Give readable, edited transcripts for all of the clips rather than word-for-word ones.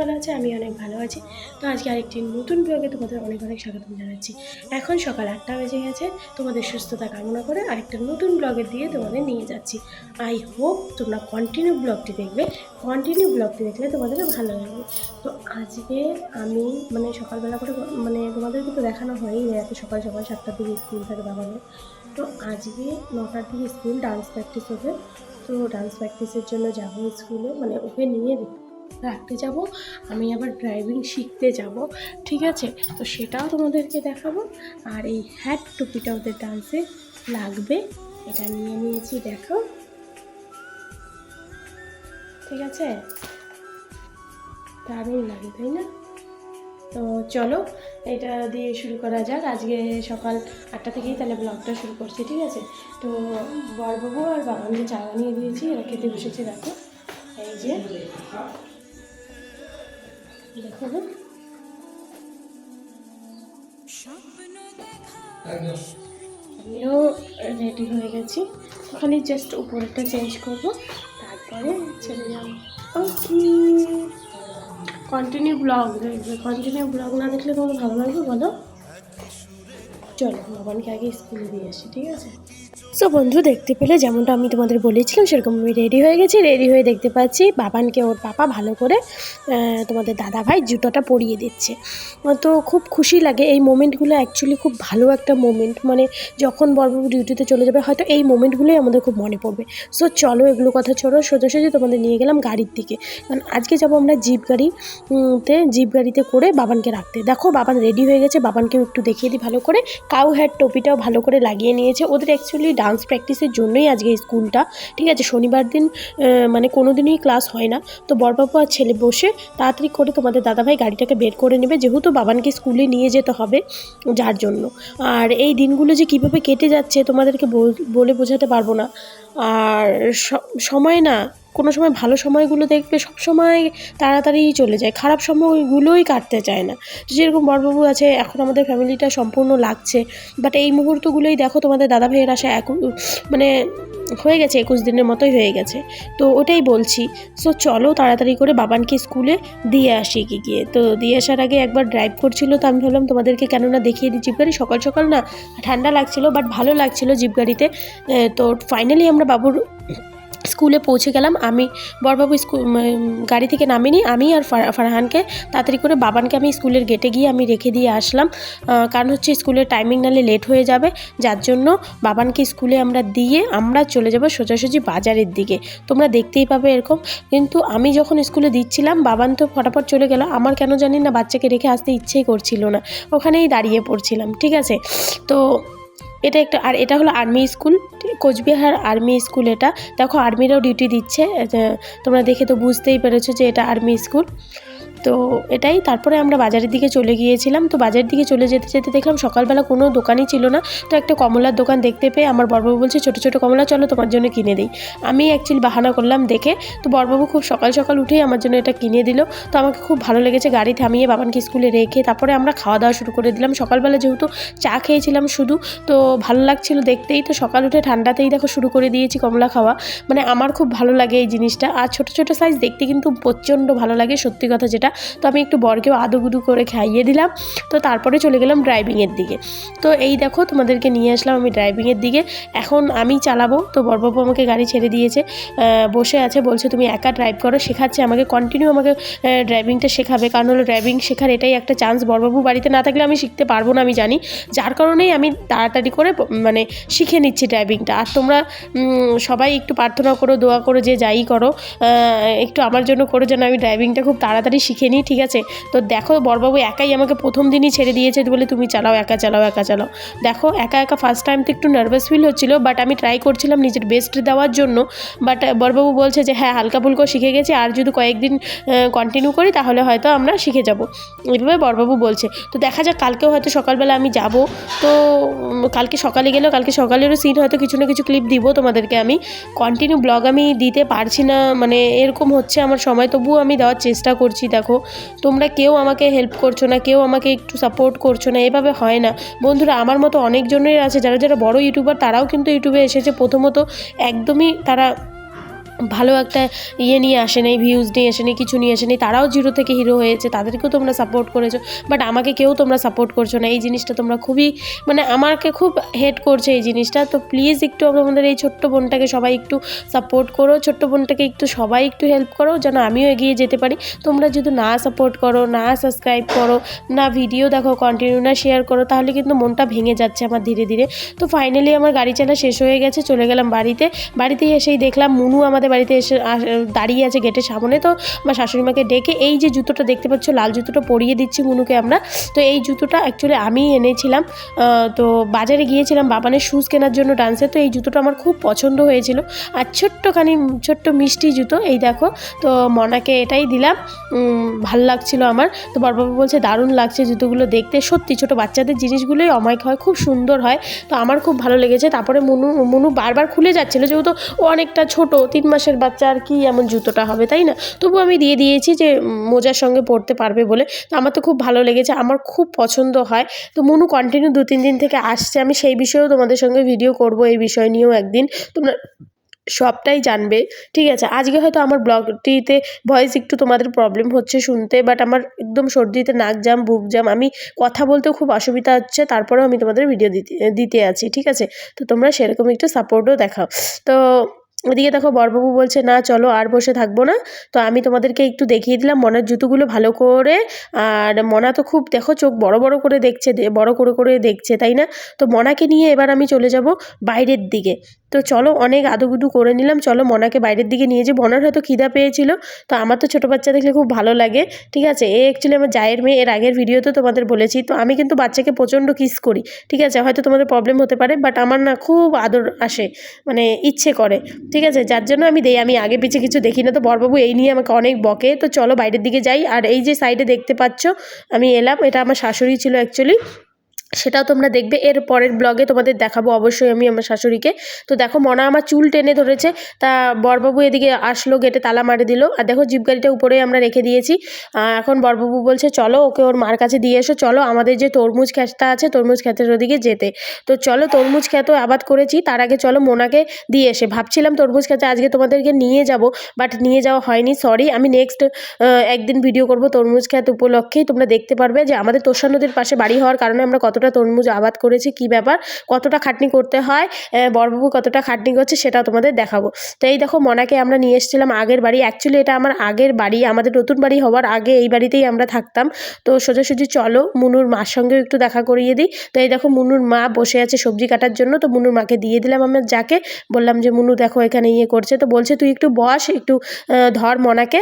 ভালো আছে, আমি অনেক ভালো আছি। তো আজকে আরেকটি নতুন ব্লগে তোমাদের অনেক অনেক স্বাগতম জানাচ্ছি। এখন সকাল 8টা বেজে গেছে। তোমাদের সুস্থতা কামনা করে আরেকটা নতুন ব্লগে দিয়ে তোমাদের নিয়ে যাচ্ছি। আই হোপ তোমরা কন্টিনিউ ব্লগটি দেখবে। কন্টিনিউ ব্লগটি দেখলে তোমাদের ভালো লাগবে। তো আজকে আমি সকালবেলা করে তোমাদেরকে তো দেখানো হয়ই না, এত সকাল সকাল 7টার দিকে স্কুল থাকে বাবাদের। তো আজকে 9টার দিকে স্কুল, ডান্স প্র্যাকটিস হবে। তো ডান্স প্র্যাকটিসের জন্য যাবো স্কুলে, ওকে নিয়ে রাখতে যাব। আমি আবার ড্রাইভিং শিখতে যাব, ঠিক আছে? তো সেটাও তোমাদেরকে দেখাবো। আর এই হ্যাট টুপিটা ওদের ডান্সে লাগবে, এটা নিয়ে নিয়েছি, দেখো, ঠিক আছে? দারুণ লাগে, তাই না? তো চলো এটা দিয়ে শুরু করা যাক। আজকে সকাল 8টা থেকেই তাহলে ব্লগটা শুরু করছি, ঠিক আছে? তো বরবাবু আর বাবানকে চা বানিয়ে দিয়েছি, এরা খেতে বসেছে, দেখো, এই যে দেখো, আমিও রেডি হয়ে গেছি। খালি জাস্ট উপরেরটা চেঞ্জ করবো, তারপরে চলে যাবো। ওকে, কন্টিনিউ ব্লগ দেখবে। কন্টিনিউ ব্লগ না দেখলে তোমার ভালো লাগবে বলো? চলো বাবানকে আগে স্কুলে দিয়ে আসি, ঠিক আছে? সো বন্ধু, দেখতে পেলে যেমনটা আমি তোমাদের বলেছিলাম সেরকম আমি রেডি হয়ে গেছি। রেডি হয়ে দেখতে পাচ্ছি বাবানকে ওর পাপা ভালো করে তোমাদের দাদা ভাই জুতোটা পরিয়ে দিচ্ছে। তো খুব খুশি লাগে এই মোমেন্টগুলো, অ্যাকচুয়ালি খুব ভালো একটা মোমেন্ট। যখন বড়বাবু ডিউটিতে চলে যাবে হয়তো এই মোমেন্টগুলোই আমাদের খুব মনে পড়বে। সো চলো এগুলো কথা ছোড়ো, সোজাসুজি তোমাদের নিয়ে গেলাম গাড়ির দিকে। কারণ আজকে যাবো আমরা জিপ গাড়িতে করে বাবানকে রাখতে। দেখো বাবান রেডি হয়ে গেছে, বাবানকেও একটু দেখিয়ে দিই ভালো করে। কাউ হ্যাট টপিটাও ভালো করে লাগিয়ে নিয়েছে। ওদের অ্যাকচুয়ালি ডান্স প্র্যাকটিসের জন্যই আজকে স্কুলটা, ঠিক আছে? শনিবার দিন কোনো দিনই ক্লাস হয় না। তো বড়বাবু আর ছেলে বসে তাড়াতাড়ি করে তোমাদের দাদাভাই গাড়িটাকে বের করে নেবে, যেহেতু বাবানকে স্কুলে নিয়ে যেতে হবে, যার জন্য। আর এই দিনগুলো যে কীভাবে কেটে যাচ্ছে তোমাদেরকে বলে বোঝাতে পারবো না। আর সময় না, কোনো সময় ভালো সময়গুলো দেখবে সব সময় তাড়াতাড়ি চলে যায়, খারাপ সময়গুলোই কাটতে চায় না। যেরকম বড়বাবু আছে, এখন আমাদের ফ্যামিলিটা সম্পূর্ণ লাগছে, বাট এই মুহূর্তগুলোই দেখো তোমাদের দাদা ভাইয়ের আসা হয়ে গেছে 21 দিনের মতোই হয়ে গেছে। তো ওটাই বলছি। সো চলো তাড়াতাড়ি করে বাবানকে স্কুলে দিয়ে আসি গিয়ে। তো দিয়ে আসার আগে একবার ড্রাইভ করছিল, তো আমি ভাবলাম তোমাদেরকে কেননা দেখিয়ে দিই। জিপ গাড়ি সকাল সকাল না ঠান্ডা লাগছিল, বাট ভালো লাগছিল জিপ গাড়িতে। তো ফাইনালি আমরা বাবুর স্কুলে পৌঁছে গেলাম। আমি বড়বাবু গাড়ি থেকে নামিনি, আমি আর ফারহানকে তাড়াতাড়ি করে বাবানকে আমি স্কুলের গেটে গিয়ে আমি রেখে দিয়ে আসলাম। কারণ হচ্ছে স্কুলের টাইমিং নালে লেট হয়ে যাবে, যার জন্য বাবানকে স্কুলে আমরা চলে যাব সোজাসুজি বাজারের দিকে। তোমরা দেখতেই পাবে এরকম। কিন্তু আমি যখন স্কুলে দিচ্ছিলাম বাবান তো ফটাফট চলে গেল, আমার কেন জানি না বাচ্চাকে রেখে আসতে ইচ্ছেই করছিল না, ওখানেই দাঁড়িয়ে পড়ছিলাম, ঠিক আছে? তো এটা হলো army school, Cooch Behar army school. এটা দেখো আর্মিরাও ডিউটি দিচ্ছে, তোমরা দেখে তো বুঝতেই পেরেছো যে এটা আর্মি স্কুল। তো এটাই। তারপরে আমরা বাজারের দিকে চলে গিয়েছিলাম। তো বাজারের দিকে চলে যেতে যেতে দেখলাম সকালবেলা কোনো দোকানই ছিল না। তো একটা কমলার দোকান দেখতে পেয়ে আমার বড়বাবু বলছে ছোটো ছোটো কমলা চলো তোমার জন্য কিনে দিই। আমি অ্যাকচুয়ালি বাহানা করলাম দেখে। তো বড়বাবু খুব সকাল সকাল উঠেই আমার জন্য এটা কিনে দিল। তো আমাকে খুব ভালো লেগেছে। গাড়ি থামিয়ে বাবানকে স্কুলে রেখে তারপরে আমরা খাওয়া দাওয়া শুরু করে দিলাম। সকালবেলা যেহেতু চা খেয়েছিলাম শুধু, তো ভালো লাগছিল দেখতেই। তো সকাল উঠে ঠান্ডাতেই দেখো শুরু করে দিয়েছি কমলা খাওয়া। আমার খুব ভালো লাগে এই জিনিসটা। আর ছোটো ছোটো সাইজ দেখতে কিন্তু প্রচণ্ড ভালো লাগে, সত্যি কথা যেটা। তো আমি একটু বরকেও আদুগুদু করে খাইয়ে দিলাম। তো তারপরে চলে গেলাম ড্রাইভিংয়ের দিকে। তো এই দেখো তোমাদেরকে নিয়ে আসলাম আমি ড্রাইভিংয়ের দিকে। এখন আমি চালাবো। তো বড়বাবু আমাকে গাড়ি ছেড়ে দিয়েছে, বসে আছে, বলছে তুমি একা ড্রাইভ করো। শেখাচ্ছে আমাকে, কন্টিনিউ আমাকে ড্রাইভিংটা শেখাবে। কারণ হলো ড্রাইভিং শেখার এটাই একটা চান্স। বড়বাবু বাড়িতে না থাকলে আমি শিখতে পারবো না, আমি জানি। যার কারণেই আমি তাড়াতাড়ি করে শিখে নিচ্ছি ড্রাইভিংটা। আর তোমরা সবাই একটু প্রার্থনা করো, দোয়া করো, যে যাই করো একটু আমার জন্য করো যেন আমি ড্রাইভিংটা খুব তাড়াতাড়ি শিখে নিই, ঠিক আছে? তো দেখো বড়বাবু একাই আমাকে প্রথম দিনই ছেড়ে দিয়েছে, বলে তুমি চালাও, একা চালাও, একা চালাও। দেখো একা একা ফার্স্ট টাইম তো একটু নার্ভাস ফিল হচ্ছিলো, বাট আমি ট্রাই করছিলাম নিজের বেস্ট দেওয়ার জন্য। বাট বড়বাবু বলছে যে হ্যাঁ হালকা ফুলকো শিখে গেছি, আর যদি কয়েকদিন কন্টিনিউ করি তাহলে হয়তো আমরা শিখে যাব, এইভাবে বড়বাবু বলছে। তো দেখা যাক, কালকেও হয়তো সকালবেলা আমি যাব। তো কালকে সকালে গেলেও কালকে সকালেরও সিন হয়তো কিছু না কিছু ক্লিপ দিব তোমাদেরকে। আমি কন্টিনিউ ব্লগ আমি দিতে পারছি না, এরকম হচ্ছে আমার সময়, তবুও আমি দেওয়ার চেষ্টা করছি। দেখো তোমরা কেউ আমাকে হেল্প করছো না, কেউ আমাকে একটু সাপোর্ট করছো না, এভাবে হয় না বন্ধুরা। আমার মতো অনেকজনের আছে যারা যারা বড় ইউটিউবার, তারাও কিন্তু ইউটিউবে এসেছে প্রথমত একদমই তারা ভালো একটা নিয়ে আসেনি, ভিউজ নিয়ে আসেনি, কিছু নিয়ে আসেনি, তারাও জিরো থেকে হিরো হয়েছে, তাদেরকেও তোমরা সাপোর্ট করেছো, বাট আমাকে কেউ তোমরা সাপোর্ট করছো না। এই জিনিসটা তোমরা খুবই মানে আমাকে খুব হেট করছে এই জিনিসটা। তো প্লিজ একটু আমাদের এই ছোট্ট বোনটাকে সবাই একটু সাপোর্ট করো, ছোট্ট বোনটাকে একটু সবাই একটু হেল্প করো যেন আমিও এগিয়ে যেতে পারি। তোমরা যদি না সাপোর্ট করো, না সাবস্ক্রাইব করো, না ভিডিও দেখো কন্টিনিউ, না শেয়ার করো, তাহলে কিন্তু মনটা ভেঙে যাচ্ছে আমার ধীরে ধীরে। তো ফাইনালি আমার গাড়ি চালা শেষ হয়ে গেছে, চলে গেলাম বাড়িতে এসেই দেখলাম মুনু আমাদের বাড়িতে এসে দাঁড়িয়ে আছে গেটের সামনে। তো আমার শাশুড়িমাকে ডেকে এই যে জুতোটা দেখতে পাচ্ছ, লাল জুতোটা পরিয়ে দিচ্ছি মুনুকে আমরা। তো এই জুতোটা অ্যাকচুয়ালি আমি এনেছিলাম, তো বাজারে গিয়েছিলাম বাবানের শ্যুজ কেনার জন্য ডান্সে। তো এই জুতোটা আমার খুব পছন্দ হয়েছিল, আর ছোট্ট মিষ্টি জুতো। এই দেখো, তো মনাকে এটাই দিলাম, ভাল লাগছিল আমার। তো বড়বাবু বলছে দারুণ লাগছে জুতোগুলো দেখতে, সত্যি ছোটো বাচ্চাদের জিনিসগুলোই অমায়িক হয়, খুব সুন্দর হয়। তো আমার খুব ভালো লেগেছে। তারপরে মুনু বারবার খুলে যাচ্ছিলো, যেহেতু ও অনেকটা ছোট, 3 মাসের বাচ্চা, আর কি এমন জুতোটা হবে তাই না। তবু আমি দিয়ে দিয়েছি যে মোজার সঙ্গে পরতে পারবে বলে। তো আমার তো খুব ভালো লেগেছে, আমার খুব পছন্দ হয়। তো মুনু কন্টিনিউ 2-3 দিন থেকে আসছে, আমি সেই বিষয়েও তোমাদের সঙ্গে ভিডিও করব, এই বিষয় নিয়েও একদিন তোমরা সবটাই জানবে, ঠিক আছে। আজকে হয়তো আমার ব্লগটিতে ভয়েস একটু তোমাদের প্রবলেম হচ্ছে শুনতে, বাট আমার একদম সর্দিতে নাক জাম, বুক জাম, আমি কথা বলতেও খুব অসুবিধা হচ্ছে, তারপরেও আমি তোমাদের ভিডিও দিতে আছি, ঠিক আছে। তো তোমরা সেরকম একটু সাপোর্টও দেখাও। তো ওদিকে দেখো বড়বাবু বলছে না চলো আর বসে থাকবো না। তো আমি তোমাদেরকে একটু দেখিয়ে দিলাম মনার জুতোগুলো ভালো করে। আর মনা তো খুব দেখো চোখ বড় বড় করে দেখছে, বড় করে দেখছে তাই না। তো মনাকে নিয়ে এবার আমি চলে যাব বাইরের দিকে। তো চলো অনেক আদুগুদু করে নিলাম, চলো মনাকে বাইরের দিকে নিয়ে যে, মনার হয়তো খিদা পেয়েছিল। তো আমার তো ছোটো বাচ্চা দেখলে খুব ভালো লাগে, ঠিক আছে। অ্যাকচুয়ালি আমার জায়ের মেয়ে, এর আগের ভিডিওতে তোমাদের বলেছি। তো আমি কিন্তু বাচ্চাকে প্রচণ্ড কিস করি, ঠিক আছে। হয়তো তোমাদের প্রবলেম হতে পারে, বাট আমার না খুব আদর আসে, মানে ইচ্ছে করে, ঠিক আছে, যার জন্য আমি দেই। আমি আগে পিছে কিছু দেখি না। তো বড়বাবু এই নিয়ে আমাকে অনেক বকে। তো চলো বাইরের দিকে যাই। আর এই যে সাইডে দেখতে পাচ্ছ আমি এলাম, এটা আমার শাশুড়ি ছিল অ্যাকচুয়ালি, সেটাও তোমরা দেখবে এর পরের ব্লগে, তোমাদের দেখাবো অবশ্যই আমি আমার শাশুড়িকে। তো দেখো মনা আমার চুল টেনে ধরেছে, তা বড়বাবু এদিকে আসলো, গেটে তালা মারে দিল। আর দেখো জিপ গাড়িটা উপরে আমরা রেখে দিয়েছি। এখন বড়বাবু বলছে চলো ওকে ওর মার কাছে দিয়ে এসো, চলো আমাদের যে তরমুজ ক্ষেতটা আছে, তরমুজ ক্ষেতের ওদিকে যেতে। তো চলো তরমুজ ক্ষেতও আবাদ করেছি, তার আগে চলো মোনাকে দিয়ে এসে, ভাবছিলাম তরমুজ ক্ষেতে আজকে তোমাদেরকে নিয়ে যাব, বাট নিয়ে যাওয়া হয়নি, সরি। আমি নেক্সট একদিন ভিডিও করব তরমুজ ক্ষেত উপলক্ষেই, তোমরা দেখতে পারবে যে আমাদের তোষা নদীর পাশে বাড়ি হওয়ার কারণে আমরা কতটা তরমুজ আবাদ করেছি, কি ব্যাপার, কতটা খাটনি করতে হয়, বড়বাবু কতটা খাটনি করছে সেটাও তোমাদের দেখাবো। তো এই দেখো মনাকে আমরা নিয়ে এসেছিলাম আগের বাড়ি, অ্যাকচুয়ালি এটা আমার আগের বাড়ি, আমাদের নতুন বাড়ি হওয়ার আগে এই বাড়িতেই আমরা থাকতাম। তো সোজাসুজি চলো মুনুর মার সঙ্গেও একটু দেখা করিয়ে দিই। তো এই দেখো মুনুর মা বসে আছে সবজি কাটার জন্য। তো মুনুর মাকে দিয়ে দিলাম আমার যাকে, বললাম যে মুনু দেখো এখানে করছে। তো বলছে তুই একটু বস, একটু ধর মনাকে,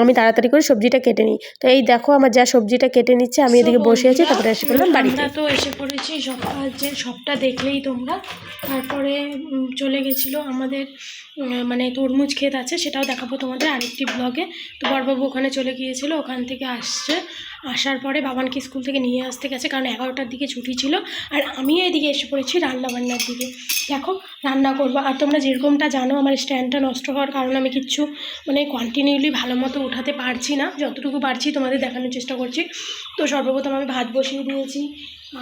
আমি তাড়াতাড়ি করে সবজিটা কেটে নিই। তো এই দেখো আমার যা সবজিটা কেটে নিচ্ছে, আমি এদিকে বসে আছি। তারপরে এসে বললাম বাড়িতে। তো এসে পড়েছি যে সবটা দেখলেই তোমরা। তারপরে চলে গেছিলো আমাদের মানে তরমুজ ক্ষেত আছে, সেটাও দেখাবো তোমাদের আরেকটি ব্লগে। তো বড়বাবু ওখানে চলে গিয়েছিলো, ওখান থেকে আসার পরে বাবানকে স্কুল থেকে নিয়ে আসতে গেছে, কারণ 11টার দিকে ছুটি ছিল। আর আমিও এদিকে এসে পড়েছি রান্নাবান্নার দিকে। দেখো রান্না করবো। আর তোমরা যেরকমটা জানো আমার স্ট্যান্ডটা নষ্ট হওয়ার কারণে আমি কিচ্ছু মানে কন্টিনিউলি ভালো মতো উঠাতে পারছি না, যতটুকু পারছি তোমাদের দেখানোর চেষ্টা করছি। তো সর্বপ্রথম আমি ভাত বসিয়ে দিয়েছি,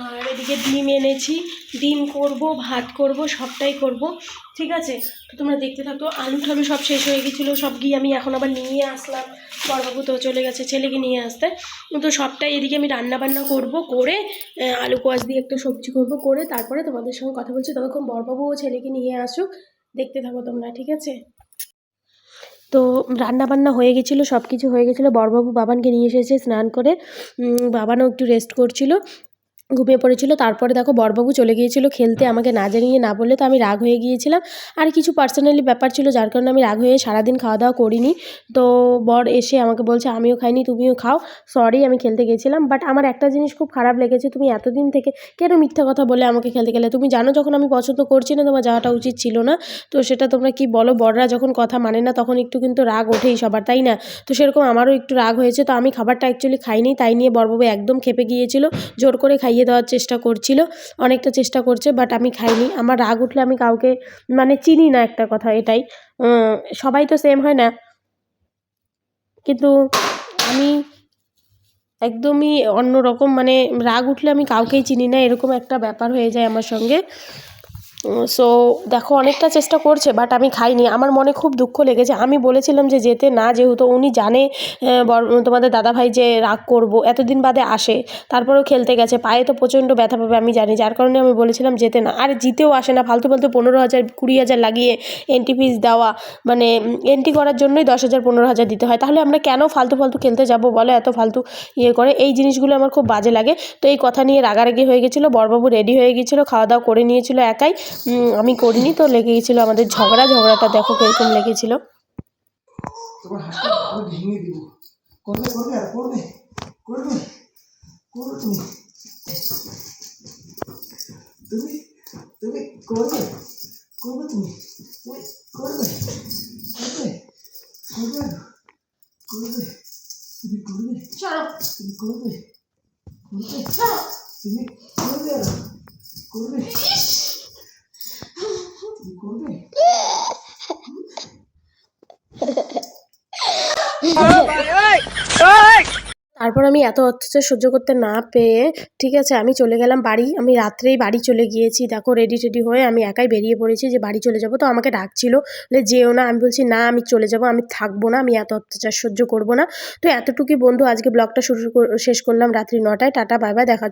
আর এদিকে ডিম এনেছি, ডিম করব, ভাত করব, সবটাই করব, ঠিক আছে। তো তোমরা দেখতে থাকো। আলু ঠালু সব শেষ হয়ে গেছিলো, সব গিয়ে আমি এখন আবার নিয়ে আসলাম। বড়বাবু তো চলে গেছে ছেলেকে নিয়ে আসতে। তো সবটাই এদিকে আমি রান্নাবান্না করব, করে আলু কোয়াশ দিয়ে একটা সবজি করব, করে তারপরে তোমাদের সঙ্গে কথা বলছি। ততক্ষণ বড়বাবু ও ছেলেকে নিয়ে আসুক, দেখতে থাকো তোমরা, ঠিক আছে। তো রান্নাবান্না হয়ে গেছিলো, সব কিছু হয়ে গেছিলো। বড়বাবু বাবানকে নিয়ে এসেছে স্নান করে, বাবানও একটু রেস্ট করছিল, ঘুমিয়ে পড়েছিল। তারপরে দেখো বড়বাবু চলে গিয়েছিল খেলতে, আমাকে না জানিয়ে না বললে। তো আমি রাগ হয়ে গিয়েছিলাম, আর কিছু পার্সোনালি ব্যাপার ছিল যার কারণে আমি রাগ হয়ে সারাদিন খাওয়া দাওয়া করিনি। তো বর এসে আমাকে বলছে আমিও খাইনি তুমিও খাও, সরি আমি খেলতে গেছিলাম। বাট আমার একটা জিনিস খুব খারাপ লেগেছে, তুমি এতদিন থেকে কেন মিথ্যা কথা বলে আমাকে খেলতে গেলে? তুমি জানো যখন আমি পছন্দ করছি না, তোমার যাওয়াটা উচিত ছিল না। তো সেটা তোমরা কি বলো, বড়রা যখন কথা মানে না তখন একটু কিন্তু রাগ ওঠেই সবার, তাই না? তো সেরকম আমারও একটু রাগ হয়েছে। তো আমি খাবারটা অ্যাকচুয়ালি খাইনি, তাই নিয়ে বড়বাবু একদম খেপে গিয়েছিল, জোর করে খাইয়ে দেওয়ার চেষ্টা করছিল, অনেকটা চেষ্টা করছে, বাট আমি খাইনি। আমার রাগ উঠলে আমি কাউকে মানে চিনি না, একটা কথা এটাই। সবাই তো সেম হয় না, কিন্তু আমি একদমই অন্যরকম, মানে রাগ উঠলে আমি কাউকেই চিনি না, এরকম একটা ব্যাপার হয়ে যায় আমার সঙ্গে। সো দেখো অনেকটা চেষ্টা করছে, বাট আমি খাইনি। আমার মনে খুব দুঃখ লেগেছে। আমি বলেছিলাম যে যেতে না, যেহেতু উনি জানে তোমাদের দাদাভাই যে রাগ করব, এতদিন বাদে আসে, তারপরেও খেলতে গেছে, পায়ে তো প্রচণ্ড ব্যথা পাবে আমি জানি, যার কারণে আমি বলেছিলাম যেতে না। আর জিতেও আসে না, ফালতু ফালতু 15,000 20,000 লাগিয়ে এন্ট্রি ফিস দেওয়া, মানে এন্ট্রি করার জন্যই 10,000 15,000 দিতে হয়। তাহলে আমরা কেন ফালতু ফালতু খেলতে যাব বলো, এত ফালতু করে। এই জিনিসগুলো আমার খুব বাজে লাগে। তো এই কথা নিয়ে রাগারাগি হয়ে গেছিলো। বড়বাবু রেডি হয়ে গেছিলো, খাওয়া দাওয়া করে নিয়েছিল একাই, আমি করিনি। তো লেগে গেছিলো আমাদের ঝগড়াটা দেখো কিরকম লেগেছিল। তোমার হাতটা আমি ভেঙে দিব। করবে করবে আর করবে করবে করবে তুমি তুমি তুমি করবে করবে তুমি তুমি করবে করবে করবে করবে তুমি করবে তুমি করবে করবে তুমি করবে আর করবে তুমি করবে। তারপর আমি এত অত্যাচার সহ্য করতে না পেয়ে, ঠিক আছে, আমি চলে গেলাম বাড়ি। আমি রাত্রেই বাড়ি চলে গিয়েছি। দেখো রেডি টেডি হয়ে আমি একাই বেরিয়ে পড়েছি যে বাড়ি চলে যাব। তো আমাকে ডাকছিল, বলে যেও না। আমি বলছি না, আমি চলে যাব, আমি থাকবো না, আমি এত অত্যাচার সহ্য করব না। তো এতটুকুই বন্ধু, আজকে ব্লগটা শেষ করলাম রাত্রি 9টায়। টাটা, বাই বাই, দেখা